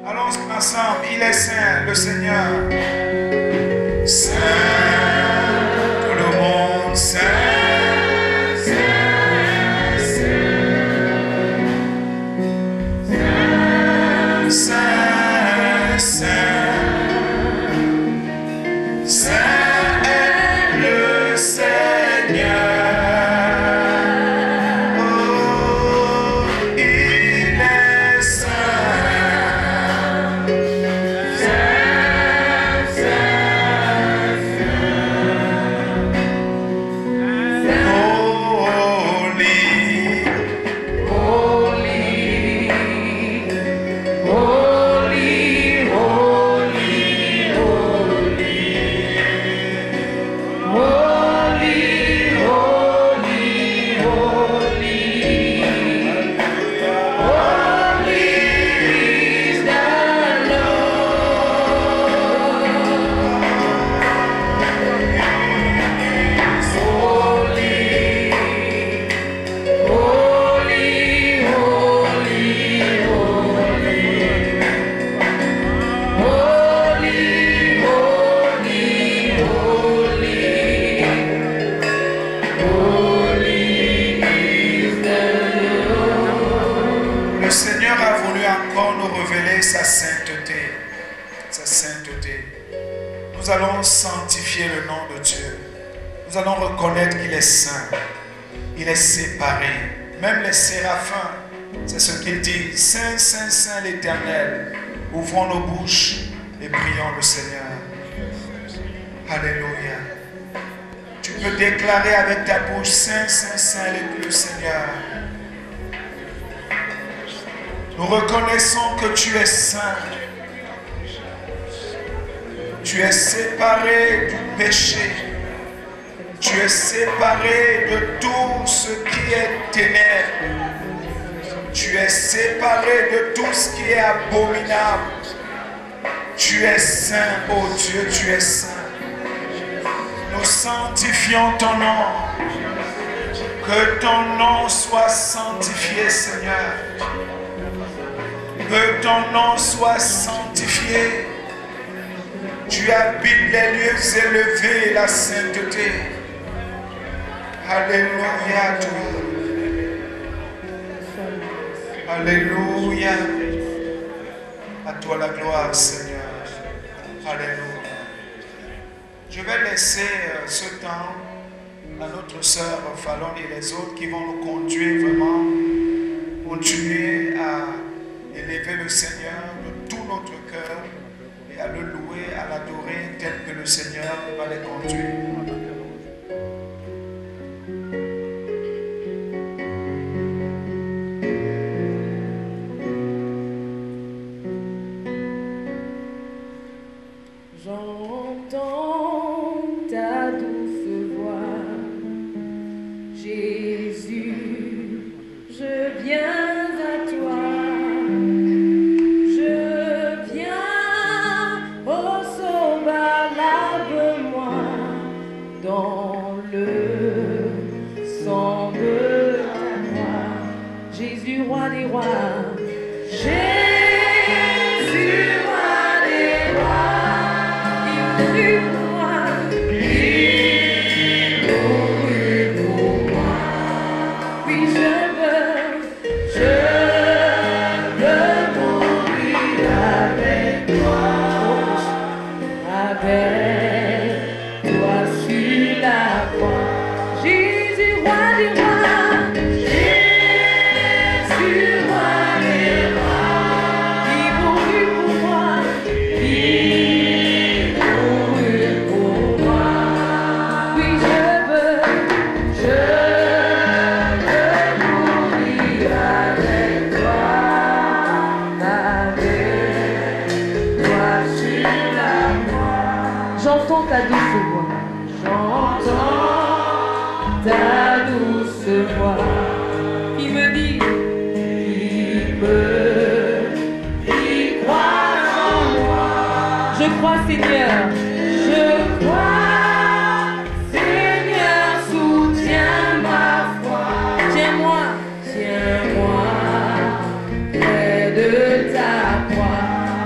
Allons ensemble, il est saint, le Seigneur. Saint, tout le monde, saint, saint, saint, saint, saint, saint est le Seigneur. Oh, il est saint. Nous allons sanctifier le nom de Dieu. Nous allons reconnaître qu'il est saint. Il est séparé. Même les séraphins, c'est ce qu'ils disent. Saint, saint, saint l'Éternel. Ouvrons nos bouches et prions le Seigneur. Alléluia. Tu peux déclarer avec ta bouche, saint, saint, saint le Seigneur. Nous reconnaissons que tu es saint. Tu es séparé du péché. Tu es séparé de tout ce qui est ténèbres. Tu es séparé de tout ce qui est abominable. Tu es saint, ô Dieu, tu es saint. Nous sanctifions ton nom. Que ton nom soit sanctifié, Seigneur. Que ton nom soit sanctifié. Tu habites les lieux élevés, la sainteté. Alléluia à toi. Alléluia. À toi la gloire, Seigneur. Alléluia. Je vais laisser ce temps à notre sœur Fallon et les autres qui vont nous conduire vraiment, continuer à élever le Seigneur de tout notre cœur. À le louer, à l'adorer tel que le Seigneur va les conduire. J'entends ta douce voix, Jésus, je viens à toi. Dans le sang de ta croix, Jésus, roi des rois, Jésus, roi des rois, il mourut pour moi, il mourut pour moi. Oui, je veux mourir avec toi, avec j'entends ta douce voix, j'entends ta douce voix qui me dit, il croit en moi. Je crois, Seigneur, je crois, Seigneur, soutiens ma foi. Tiens-moi près de ta croix.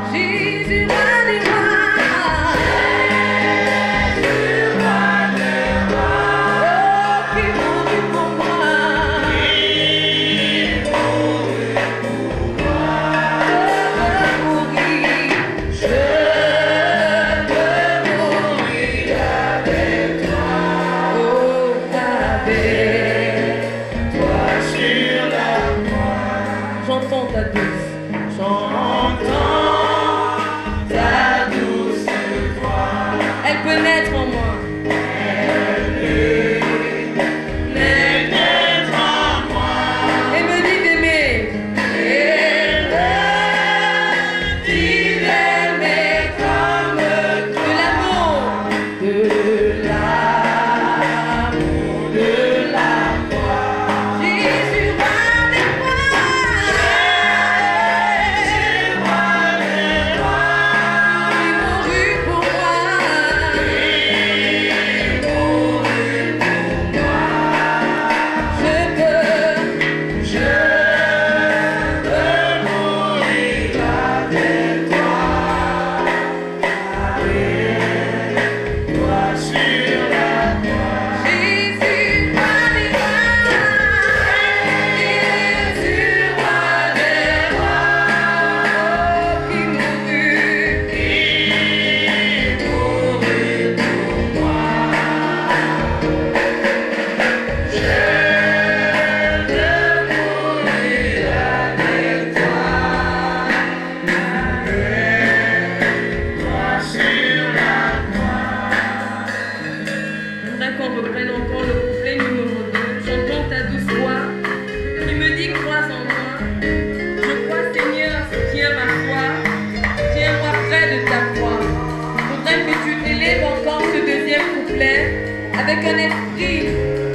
avec un esprit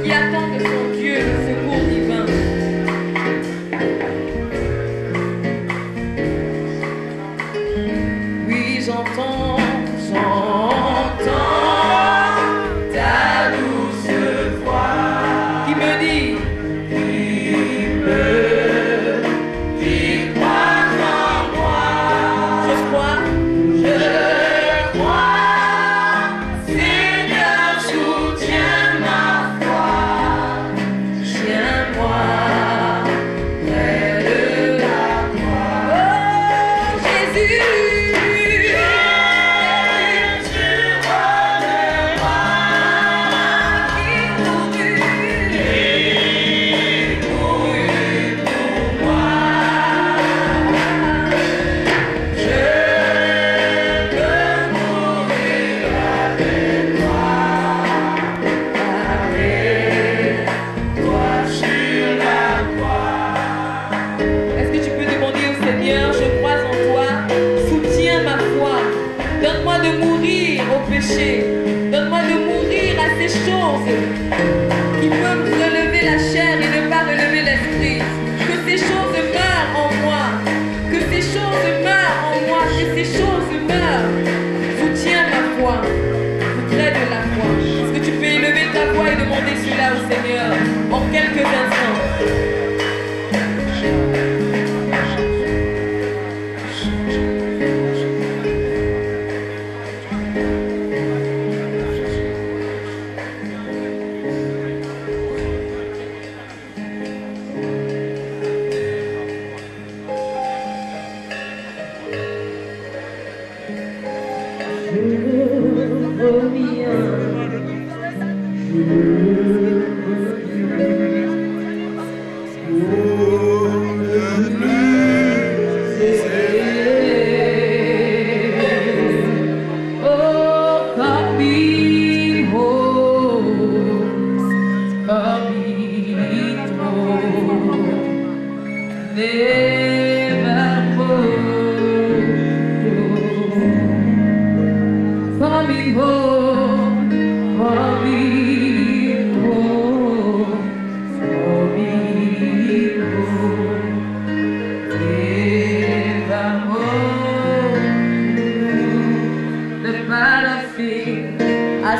qui attend de son Dieu le secours divin. Oui, j'entends ta douce voix qui me dit, donne-moi de mourir à ces choses qui peuvent relever la chair et ne pas relever l'esprit. Que ces choses meurent en moi. Que ces choses meurent en moi. Que ces choses meurent. Soutiens ma foi. Près de la foi. Est-ce que tu peux élever ta voix et demander cela au Seigneur en quelques instants?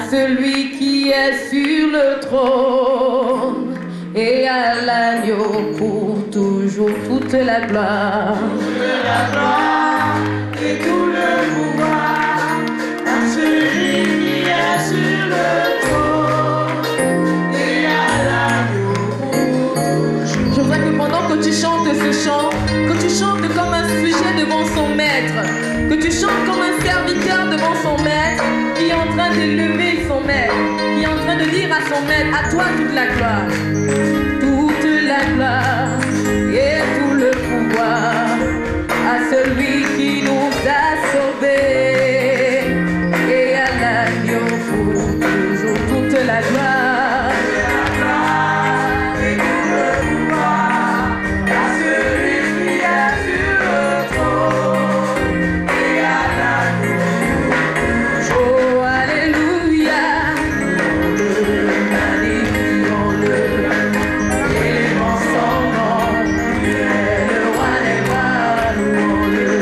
Celui qui est sur le trône et à l'agneau pour toujours toute la gloire. Toute la gloire et tout le pouvoir à celui qui est sur le trône et à l'agneau pour toujours. Je voudrais que pendant que tu chantes ce chant, que tu chantes comme un sujet devant son maître, que tu chantes comme un serviteur devant son maître, qui est en train d'élever son maître, qui est en train de dire à son maître, à toi toute la gloire et tout le pouvoir, à celui qui nous a sauvés et à l'agneau pour toujours toute la gloire. Le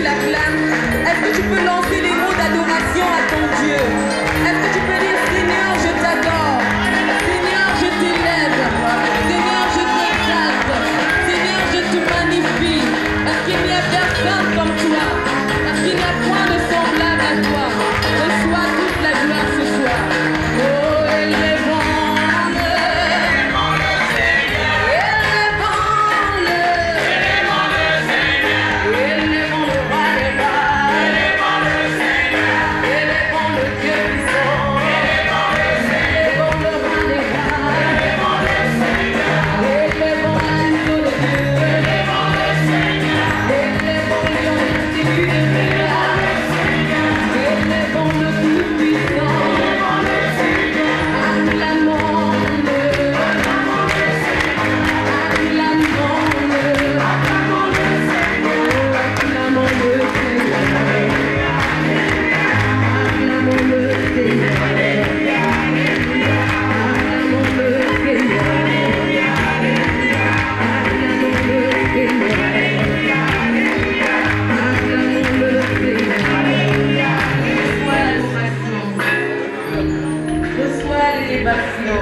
l'acclames? Est-ce que tu peux lancer les mots d'adoration à ton Dieu? Est-ce que tu peux dire Seigneur, je t'adore, Seigneur, je t'élève, Seigneur, je t'exalte, Seigneur, je te magnifie, parce qu'il n'y a personne comme toi, parce qu'il n'y a point de semblable à toi. Reçois toute la gloire ce soir. Oh, élevons-le, élevons-le, élevons le roi des rois, élevons le Seigneur, élevons le Dieu puissant, élevons le Seigneur, élevons le roi des rois, élevons le Seigneur, élevons l'agneau de Dieu, élevons le Seigneur, élevons le lion de Juda, élevons le Tout-Puissant, élevons le Seigneur, acclamons-le, acclamons le Seigneur, acclamons-le, acclamons le Seigneur, acclamons le Seigneur, acclamons le Seigneur, acclamons le Reçois l'élévation,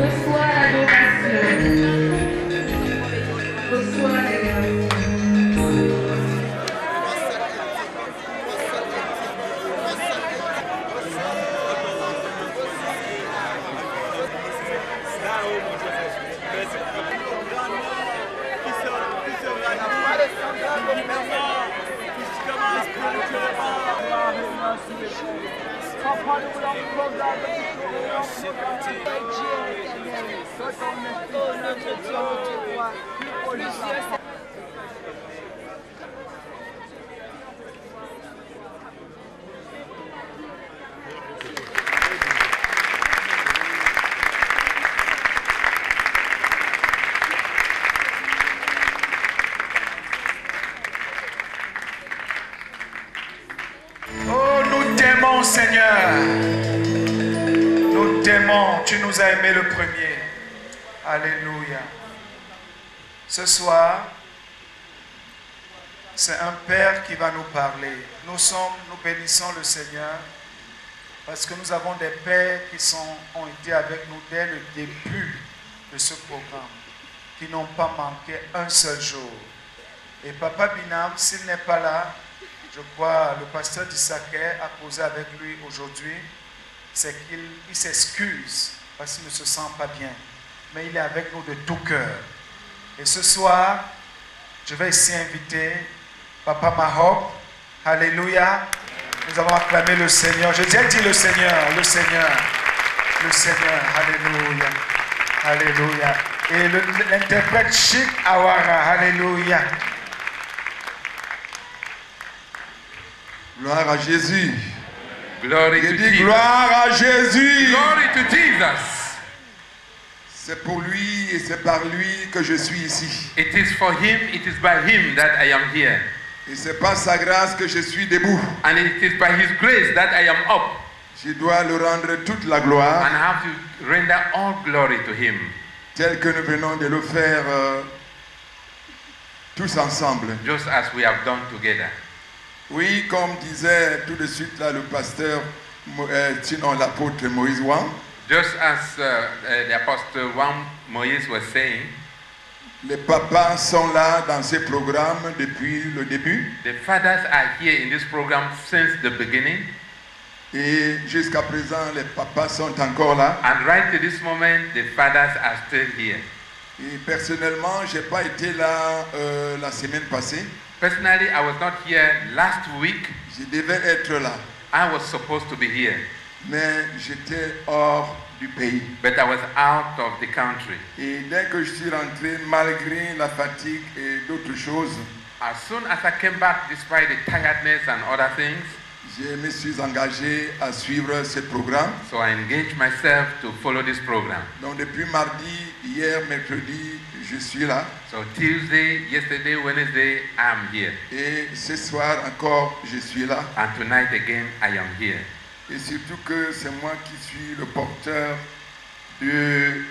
reçois l'adoration, reçois l'élévation. Oh, nous t'aimons, Seigneur. Nous t'aimons. Tu nous as aimés le premier. Alléluia. Ce soir, c'est un Père qui va nous parler. Nous bénissons le Seigneur parce que nous avons des pères qui ont été avec nous dès le début de ce programme, qui n'ont pas manqué un seul jour. Et Papa Binam, s'il n'est pas là, je crois le pasteur d'Issaquet a causé avec lui aujourd'hui, c'est qu'il s'excuse parce qu'il ne se sent pas bien. Mais il est avec nous de tout cœur. Et ce soir, je vais ici inviter Papa Mahop. Alléluia. Nous avons acclamé le Seigneur. Je dis le Seigneur, le Seigneur, le Seigneur. Alléluia. Alléluia. Et l'interprète Chic Awara. Alléluia. Gloire à Jésus. Glory Je to dis Jesus. gloire à Jésus. Glory to Jesus. C'est pour lui et c'est par lui que je suis ici. It is for him, it is by him that I am here. Et c'est par sa grâce que je suis debout. And it is by his grace that I am up. Je dois lui rendre toute la gloire, And I have to render all glory to him. tel que nous venons de le faire tous ensemble. Just as we have done together. Oui, comme disait tout de suite là le pasteur, sinon l'apôtre Moïse Wang, Just as the Apostle Juan Moïse was saying, les papas sont là dans ces programmes depuis le début the fathers are here in this program since the beginning. et jusqu'à présent les papas sont encore là. And right to this moment, the fathers are still here. Et personnellement, je n'ai pas été là la semaine passée. Personally, I was not here last week. Je devais être là, I was supposed to be here, mais j'étais hors du pays. but I was out of the country. Et dès que je suis rentré, malgré la fatigue et d'autres choses, As soon as I came back, despite the tiredness and other things, je me suis engagé à suivre ce programme. so I engaged myself to follow this program. Donc depuis mardi, hier, mercredi, je suis là. So Tuesday, yesterday, Wednesday, I'm here. Et ce soir encore, je suis là. And tonight again, I am here. Et surtout que c'est moi qui suis le porteur de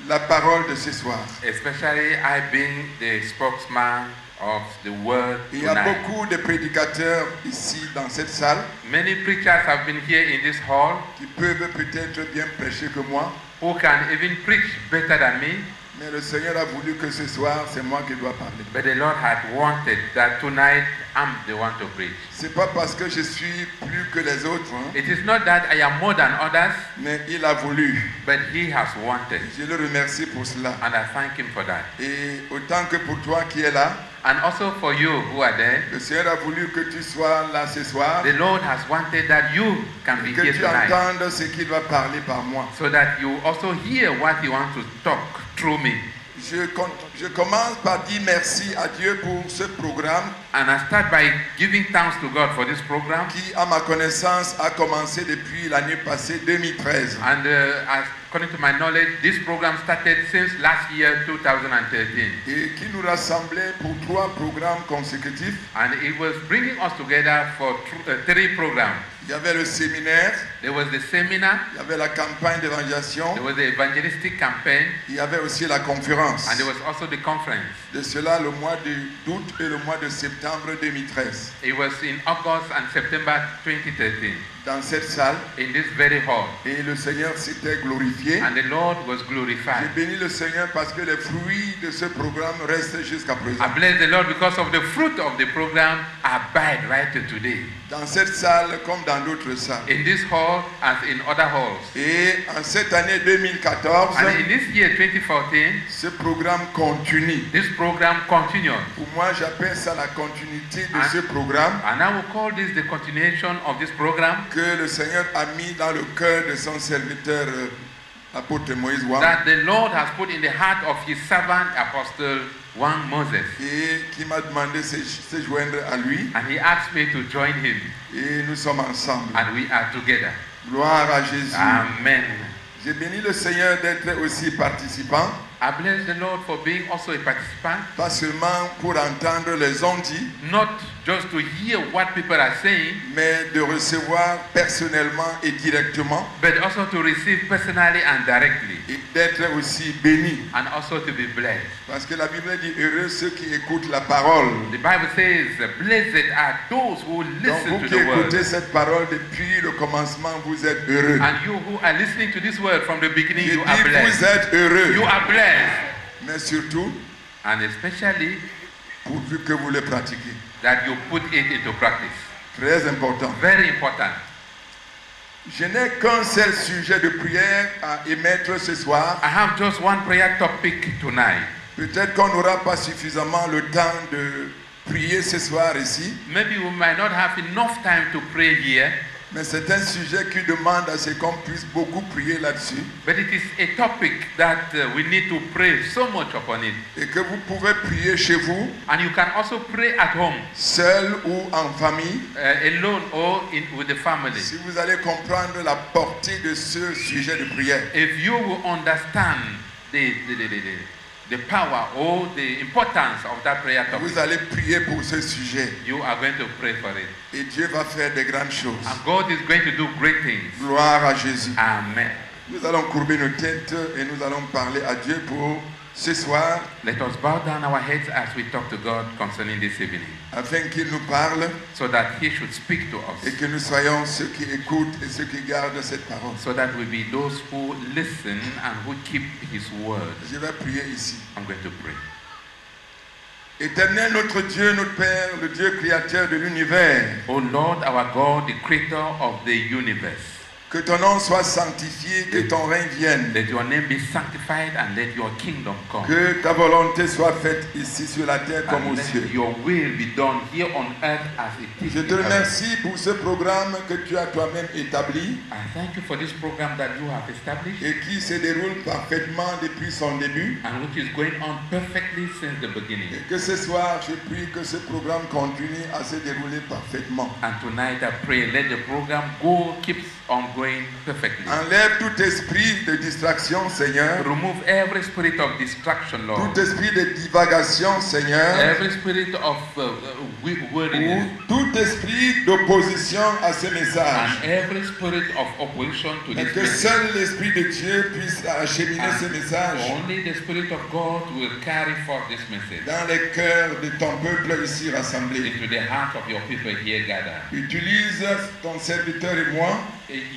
la parole de ce soir. Especially I being the spokesman of the word Il y a tonight. beaucoup de prédicateurs ici dans cette salle Many preachers have been here in this hall qui peuvent peut-être bien prêcher que moi, who can even preach better than me, mais le Seigneur a voulu que ce soir, c'est moi qui dois parler. but the Lord had wanted that tonight I'm the one to preach. C'est pas parce que je suis plus que les autres, hein, It is not that I am more than others, mais il a voulu. but He has wanted, Je le remercie pour cela. and I thank Him for that. Et autant que pour toi qui es là, And also for you who are there, le Seigneur a voulu que tu sois là ce soir the Lord has wanted that you can be et que here tu tonight, entendes ce qu'il va parler par moi. so that you also hear what He wants to talk through me. Je commence par dire merci à Dieu pour ce programme And I start by giving thanks to God for this program. qui, à ma connaissance, a commencé depuis l'année passée 2013. And according to my knowledge, this program started since last year, 2013. Et qui nous rassemblait pour 3 programmes consécutifs. And it was bringing us together for 3 programs. Il y avait le séminaire, There was the seminar, il y avait la campagne d'évangélisation, there was the evangelistic campaign, il y avait aussi la conférence. and there was also the conference. De cela, le mois d'août et le mois de septembre 2013. It was in August and September 2013 Dans cette salle, in this very hall. et le Seigneur s'était glorifié. And the Lord was J'ai glorified. béni le Seigneur parce que les fruits de ce programme restent jusqu'à I présent. bless the Lord because of the fruit of the program abide right to today. Dans cette salle comme dans d'autres salles. In this hall as in other halls. Et en cette année 2014, And in this year 2014, ce programme continue. this program continued. Pour moi, j'appelle ça la continuité de Ah. ce programme And I will call this the continuation of this program que le Seigneur a mis dans le cœur de son serviteur apôtre Moïse Wang that the Lord has put in the heart of His servant Apostle Wang Moses. et qui m'a demandé de se joindre à lui. And he asked me to join him, Et nous sommes ensemble. and we are together. Gloire à Jésus. Amen. J'ai béni le Seigneur d'être aussi participant, I bless the Lord for being also a participant, pas seulement pour entendre les ondits, not just to hear what people are saying, mais de recevoir personnellement et directement but also to receive personally and directly, et d'être aussi béni. and also to be blessed. Parce que la Bible dit heureux ceux qui écoutent la parole. The Bible says, blessed are those who Donc listen vous to qui the word. écoutez cette parole depuis le commencement, vous êtes heureux. And you who are listening to this word from the beginning, Je you are dis vous blessed. êtes heureux. You are blessed. Mais surtout, And especially pourvu que vous le pratiquez. that you put it into practice. Très important. Very important. Je n'ai qu'un seul sujet de prière à émettre ce soir. I have just one prayer topic tonight. Peut-être qu'on n'aura pas suffisamment le temps de prier ce soir ici, Maybe we might not have enough time to pray here, mais c'est un sujet qui demande à ce qu'on puisse beaucoup prier là-dessus but it is a topic that we need to pray so much upon it. et que vous pouvez prier chez vous, And you can also pray at home, seul ou en famille, alone or with the family. si vous allez comprendre la portée de ce sujet de prière. If you will understand the power or the importance of that prayer topic, Vous allez prier pour ce sujet you are going to pray for it. et Dieu va faire de grandes choses. And God is going to do great things. Gloire à Jésus. Amen. Nous allons courber nos têtes et nous allons parler à Dieu pour ce soir Let us bow down our heads as we talk to God concerning this evening, afin qu'il nous parle so that He should speak to et us, que nous soyons ceux qui écoutent et ceux qui gardent cette parole. so that we be those who listen and who keep His word. Je vais prier ici. I'm going to pray. Éternel notre Dieu, notre Père, le Dieu créateur de l'univers, O Lord, our God, the creator of the universe, que ton nom soit sanctifié, que ton règne vienne, let your name be sanctified and let your kingdom come. que ta volonté soit faite ici sur la terre comme And aux let cieux. your will be done here on earth as it is Je in te heaven. remercie pour ce programme que tu as toi-même établi I thank you for this program that you have established et qui se déroule parfaitement depuis son début. and which is going on perfectly since the beginning. Et que ce soir, je prie que ce programme continue à se dérouler parfaitement. And tonight I pray, let the program keeps ongoing perfectly. Enlève tout esprit de distraction, Seigneur. Remove every spirit of distraction, Lord. Tout esprit de divagation, Seigneur. Every spirit of weariness. Ou tout esprit d'opposition à ce message. And every spirit of opposition to Et this que message. seul l'Esprit de Dieu puisse acheminer ce message Only the Spirit of God will carry forth this message dans les cœurs de ton peuple ici rassemblé. into the heart of your people here gathered. Utilise ton serviteur et moi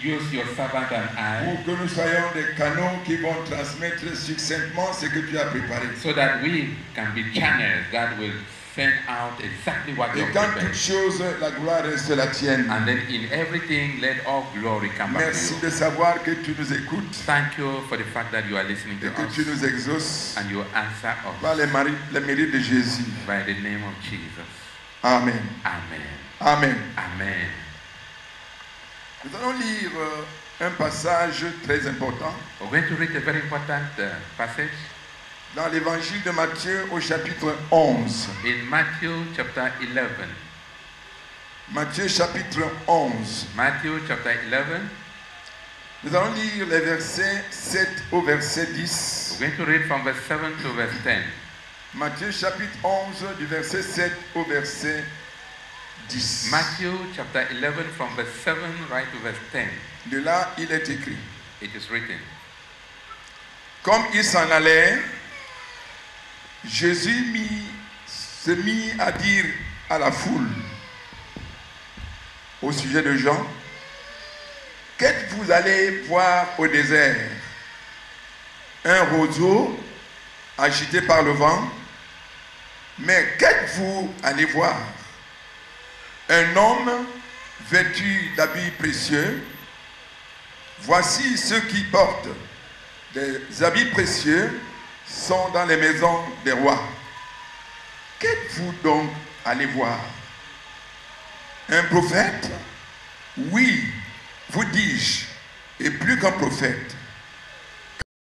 Use your servant and I pour que nous soyons des canaux qui vont transmettre succinctement ce que tu as préparé. so that we can be channels that will send out exactly what you Et have quand prepared. toutes choses, la gloire reste la tienne. And then in everything, let all glory come back to Merci you. de savoir que tu nous écoutes Thank you for the fact that you are listening et to que tu us nous exauces and you answer par us les mérites de Jésus. by the name of Jesus. Amen. Amen. Amen. Amen. Nous allons lire un passage très important We're going to read a very important passage dans l'évangile de Matthieu au chapitre 11. in Matthew chapter 11. Matthieu chapitre 11. Matthew chapter 11. Nous allons lire les versets 7 au verset 10. We're going to read from verse 7 to verse 10. Matthieu chapitre 11 du verset 7 au verset 10. Matthew chapter 11 from verse 7 right to verse 10. De là, il est écrit. It is written. Comme il s'en allait, Jésus se mit à dire à la foule au sujet de Jean, qu'êtes-vous allé voir au désert? Un roseau agité par le vent? Mais qu'êtes-vous allé voir? Un homme vêtu d'habits précieux? Voici ceux qui portent des habits précieux sont dans les maisons des rois. Qu'êtes-vous donc allé voir? Un prophète? Oui, vous dis-je, et plus qu'un prophète.